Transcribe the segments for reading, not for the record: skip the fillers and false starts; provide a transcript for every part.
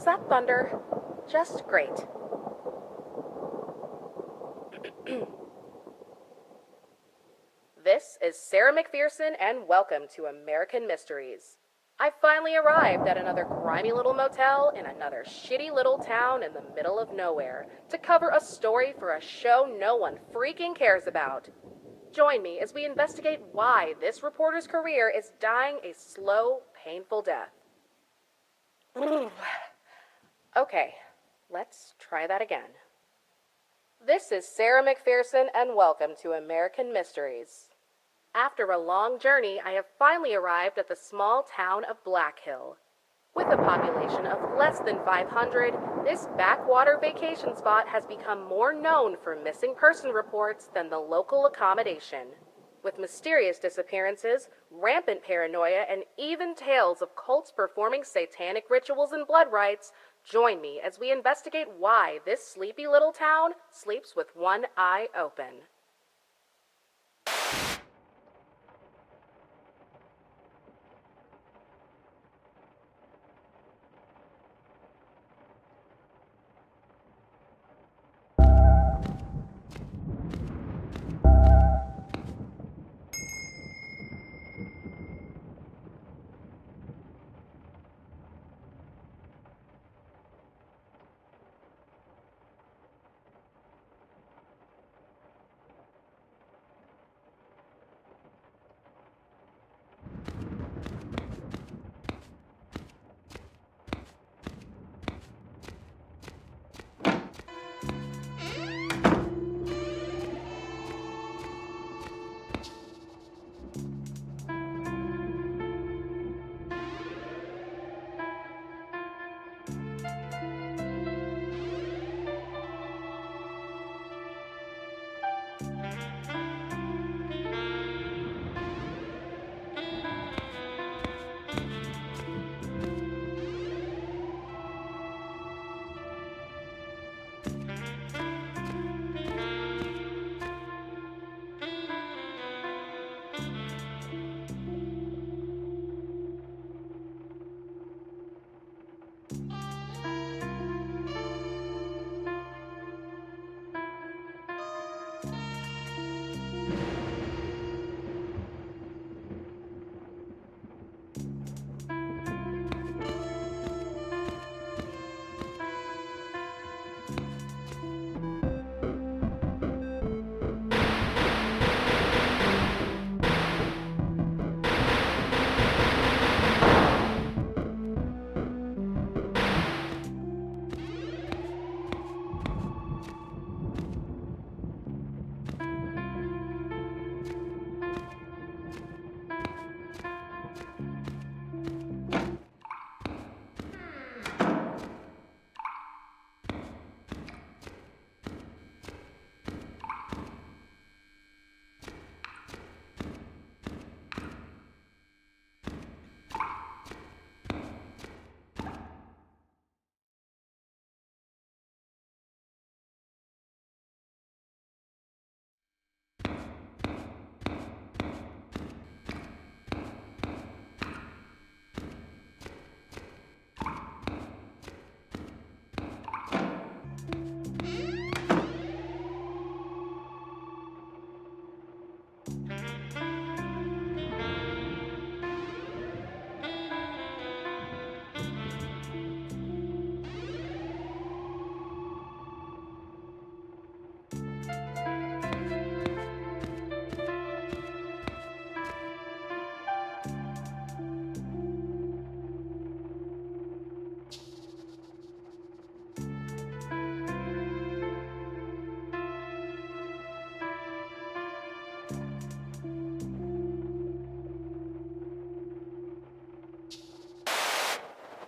that thunder? Just great. This is Sarah McPherson, and welcome to American Mysteries. I finally arrived at another grimy little motel in another shitty little town in the middle of nowhere to cover a story for a show no one freaking cares about. Join me as we investigate why this reporter's career is dying a slow, painful death. Okay, let's try that again. This is Sarah McPherson, and welcome to American Mysteries. After a long journey, I have finally arrived at the small town of Black Hill. With a population of less than 500, this backwater vacation spot has become more known for missing person reports than the local accommodation. With mysterious disappearances, rampant paranoia, and even tales of cults performing satanic rituals and blood rites, join me as we investigate why this sleepy little town sleeps with one eye open.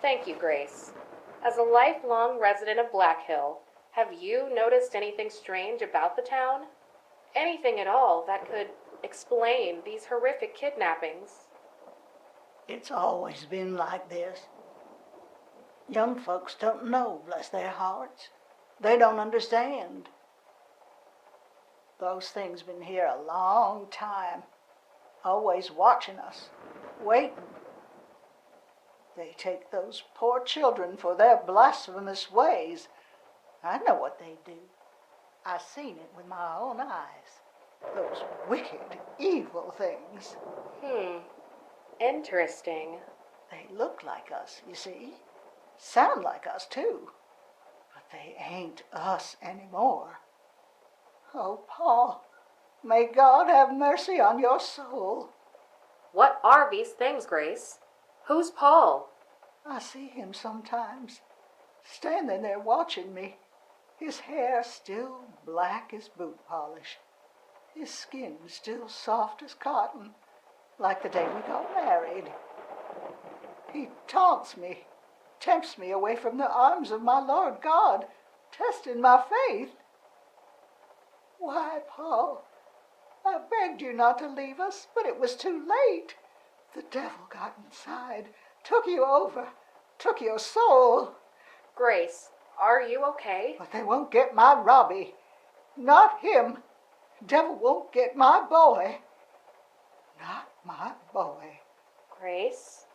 Thank you, Grace. As a lifelong resident of Black Hill, have you noticed anything strange about the town? Anything at all that could explain these horrific kidnappings? It's always been like this. Young folks don't know, bless their hearts. They don't understand. Those things been here a long time, always watching us, waiting. They take those poor children for their blasphemous ways. I know what they do. I've seen it with my own eyes. Those wicked, evil things. Interesting. They look like us, you see. Sound like us, too. But they ain't us anymore. Oh, Paul, may God have mercy on your soul. What are these things, Grace? Who's Paul? I see him sometimes, standing there watching me. His hair still black as boot polish. His skin still soft as cotton, like the day we got married. He taunts me, tempts me away from the arms of my Lord God, testing my faith. Why, Paul, I begged you not to leave us, but it was too late. The devil got inside, took you over, took your soul. Grace, are you okay? But they won't get my Robbie. Not him. Devil won't get my boy. Not my boy. Grace?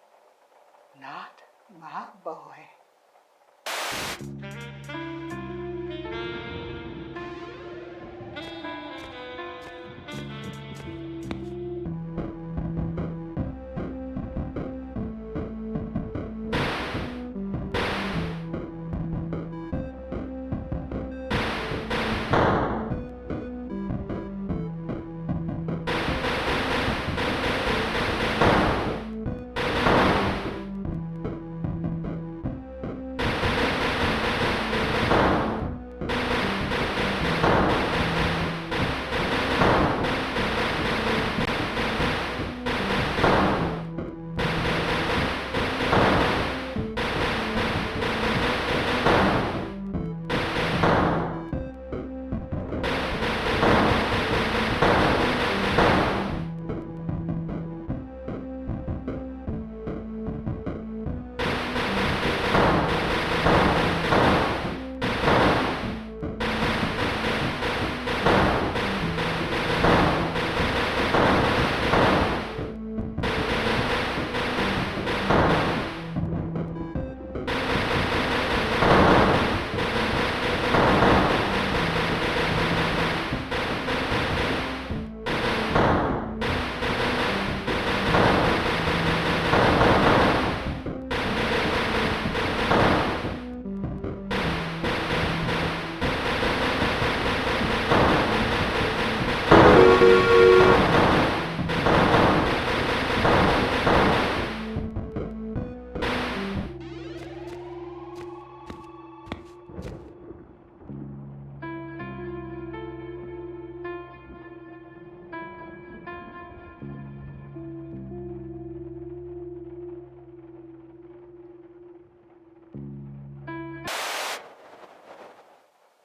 Not my boy.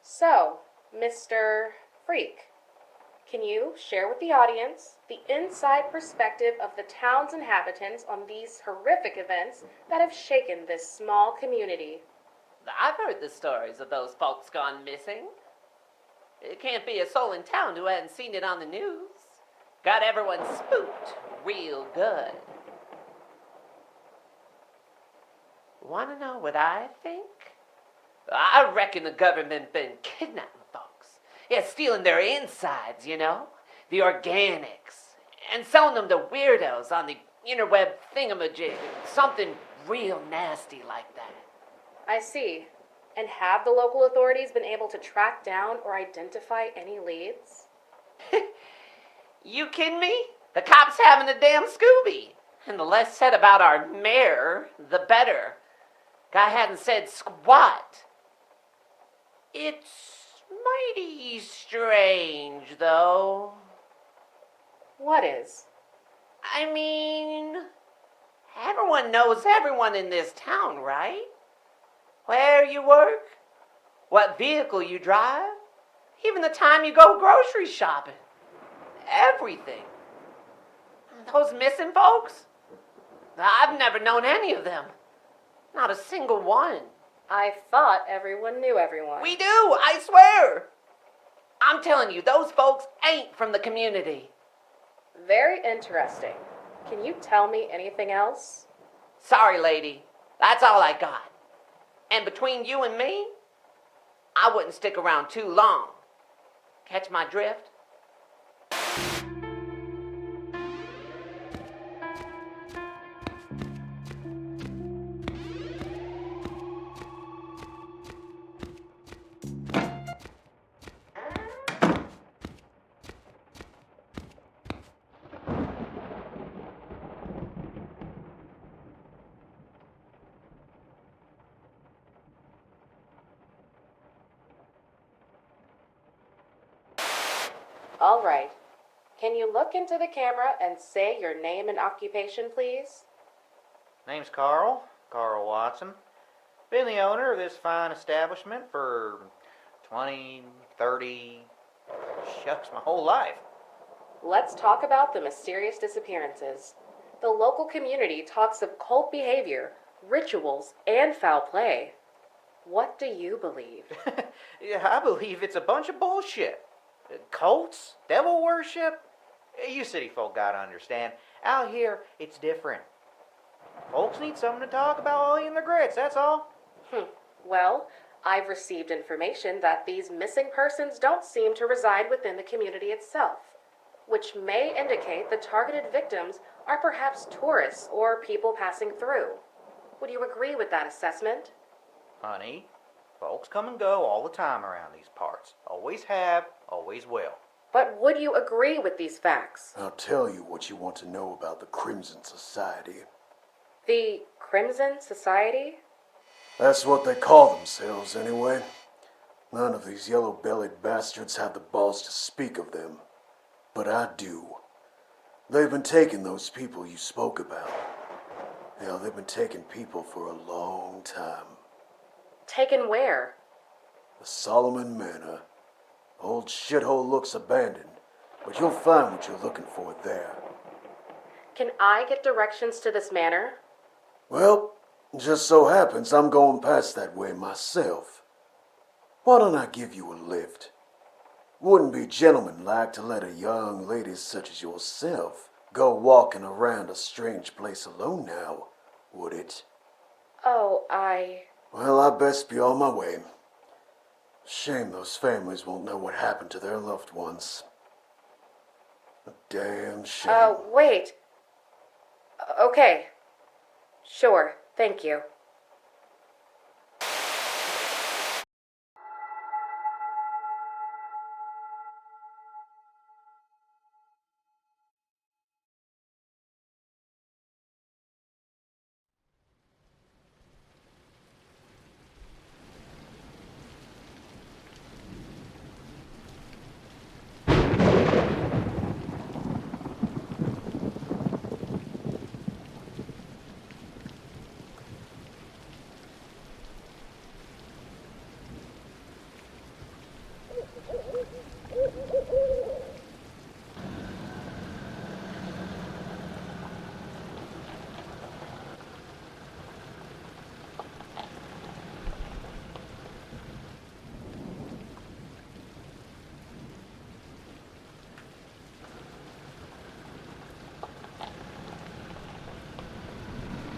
So, Mr. Freak, can you share with the audience the inside perspective of the town's inhabitants on these horrific events that have shaken this small community? I've heard the stories of those folks gone missing. It can't be a soul in town who hadn't seen it on the news. Got everyone spooked real good. Want to know what I think? I reckon the government been kidnapping folks. Yeah, stealing their insides, you know? The organics. And selling them to weirdos on the interweb thingamajig. Something real nasty like that. I see. And have the local authorities been able to track down or identify any leads? You kidding me? The cops having a damn Scooby. And the less said about our mayor, the better. Guy hadn't said squat. It's mighty strange, though. What is? I mean, everyone knows everyone in this town, right? Where you work, what vehicle you drive, even the time you go grocery shopping. Everything. Those missing folks? I've never known any of them. Not a single one. I thought everyone knew everyone. We do, I swear. I'm telling you, those folks ain't from the community. Very interesting. Can you tell me anything else? Sorry, lady. That's all I got. And between you and me, I wouldn't stick around too long. Catch my drift? All right. Can you look into the camera and say your name and occupation, please? Name's Carl Watson. Been the owner of this fine establishment for 20, 30, shucks, my whole life. Let's talk about the mysterious disappearances. The local community talks of cult behavior, rituals, and foul play. What do you believe? Yeah, I believe it's a bunch of bullshit. Cults? Devil worship? You city folk gotta understand. Out here, it's different. Folks need something to talk about while eating their grits, that's all. Well, I've received information that these missing persons don't seem to reside within the community itself, which may indicate the targeted victims are perhaps tourists or people passing through. Would you agree with that assessment? Honey, folks come and go all the time around these parts. Always have, always will. But would you agree with these facts? I'll tell you what you want to know about the Crimson Society. The Crimson Society? That's what they call themselves, anyway. None of these yellow-bellied bastards have the balls to speak of them. But I do. They've been taking those people you spoke about. Hell, they've been taking people for a long time. Taken where? The Solomon Manor. Old shithole looks abandoned, but you'll find what you're looking for there. Can I get directions to this manor? Well, just so happens I'm going past that way myself. Why don't I give you a lift? Wouldn't be gentlemanlike to let a young lady such as yourself go walking around a strange place alone now, would it? Oh, Well, I best be on my way. Shame those families won't know what happened to their loved ones. A damn shame. Wait. Okay. Sure, thank you.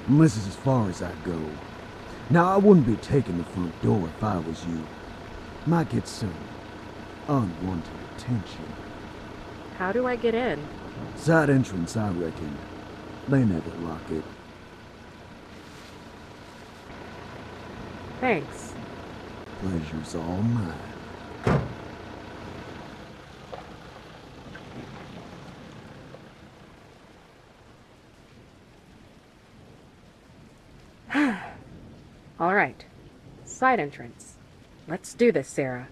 And this is as far as I go. Now, I wouldn't be taking the front door if I was you. Might get some unwanted attention. How do I get in? Side entrance, I reckon. They never lock it. Thanks. Pleasure's all mine. All right. Side entrance. Let's do this, Sarah.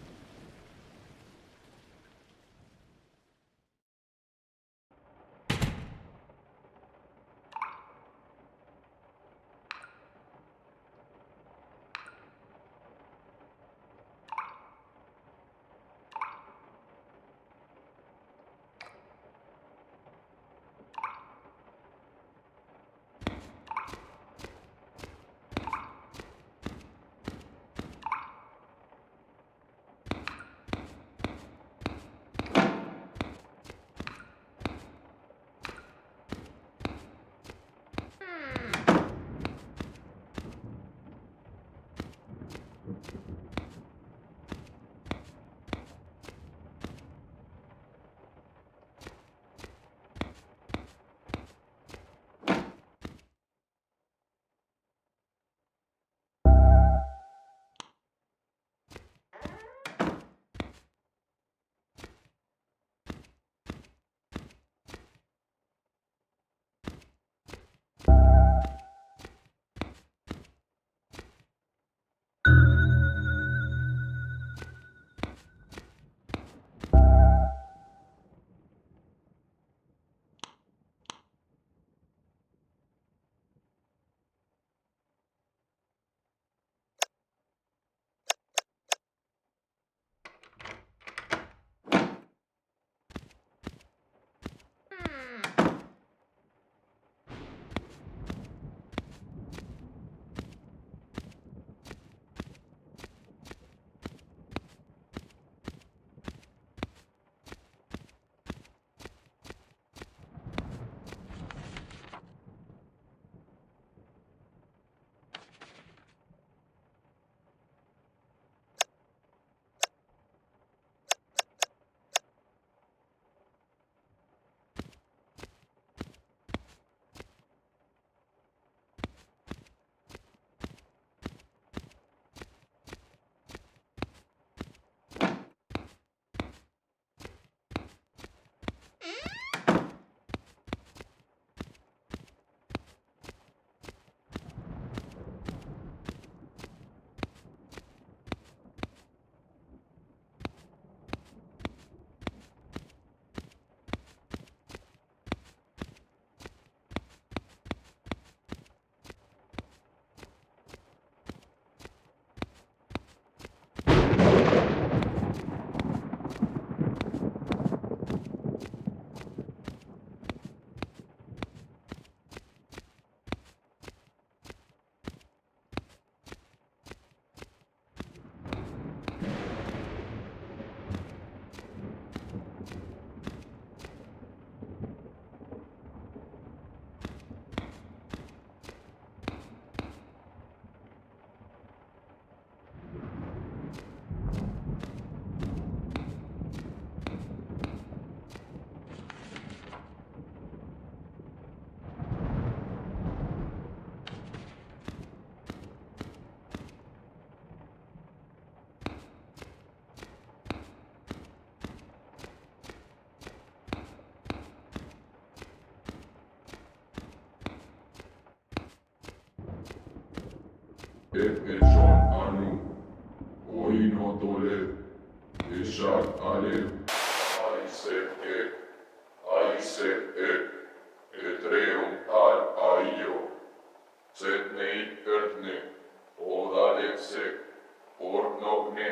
nogne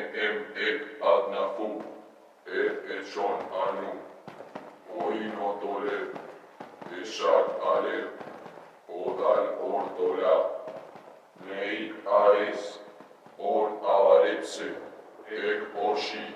ek agnafu, etchon anu, oinotole, eshat ale, odal ortola, neik aes, on avarepse, ek oshi.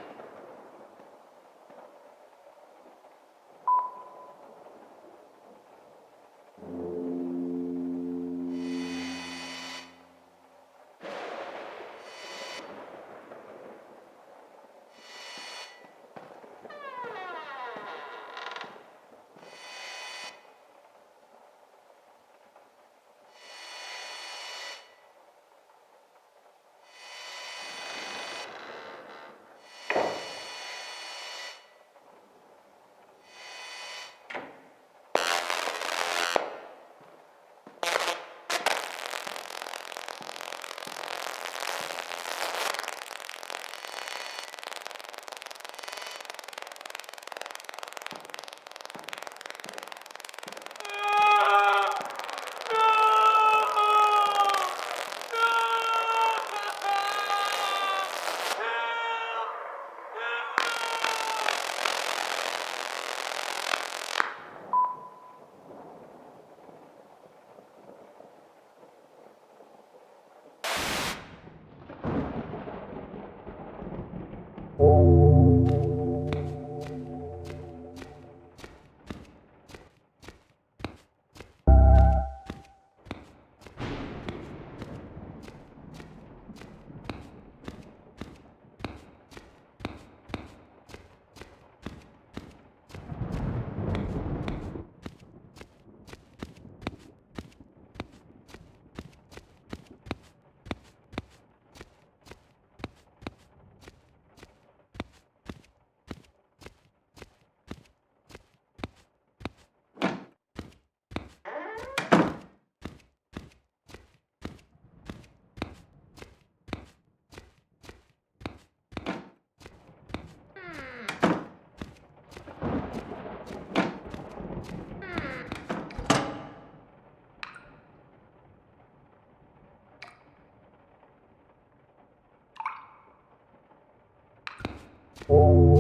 Oh.